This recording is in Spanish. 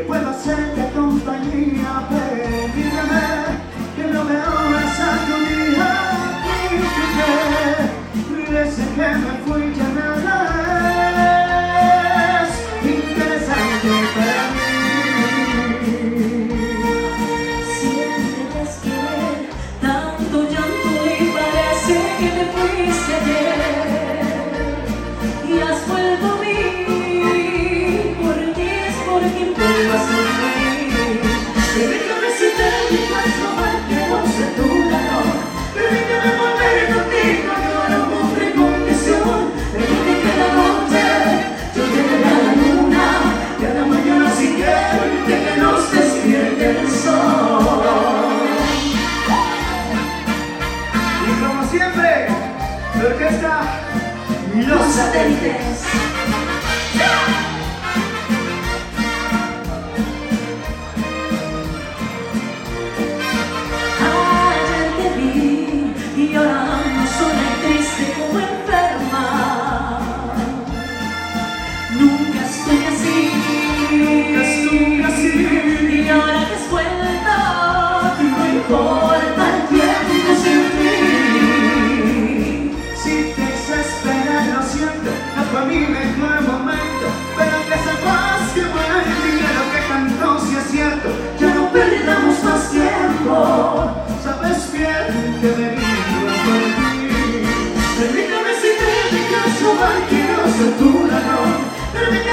Puedo hacerte compañía, permíteme que no me ahogas a tu día. Desde que me fui ya nada es interesante para mí. Sientes querer tanto llanto y parece que te fuiste ayer y has vuelto a mí. Por ti es por quien vuelvas a sonreír. Permítame si te digas lo mal que no sé tu calor. Permíteme volver contigo, yo no cumplí condición. Permite que la noche yo te dé a la luna y a la mañana si quiero que nos despierte el sol. Y como siempre, la orquesta Los Satélites. Ayer te vi y llorando sola y triste como enferma. Nunca estoy así, y ahora que has vuelto, no importa el tiempo sin ti. si te desesperas, lo siento, no fue mi mejor momento, pero que sepas que vuelve y que lo que cantó si es cierto. Ya no perdamos más tiempo. Sabes bien que me vivo por ti. Permítame si te digas lo mal que no sé tu error. Permítame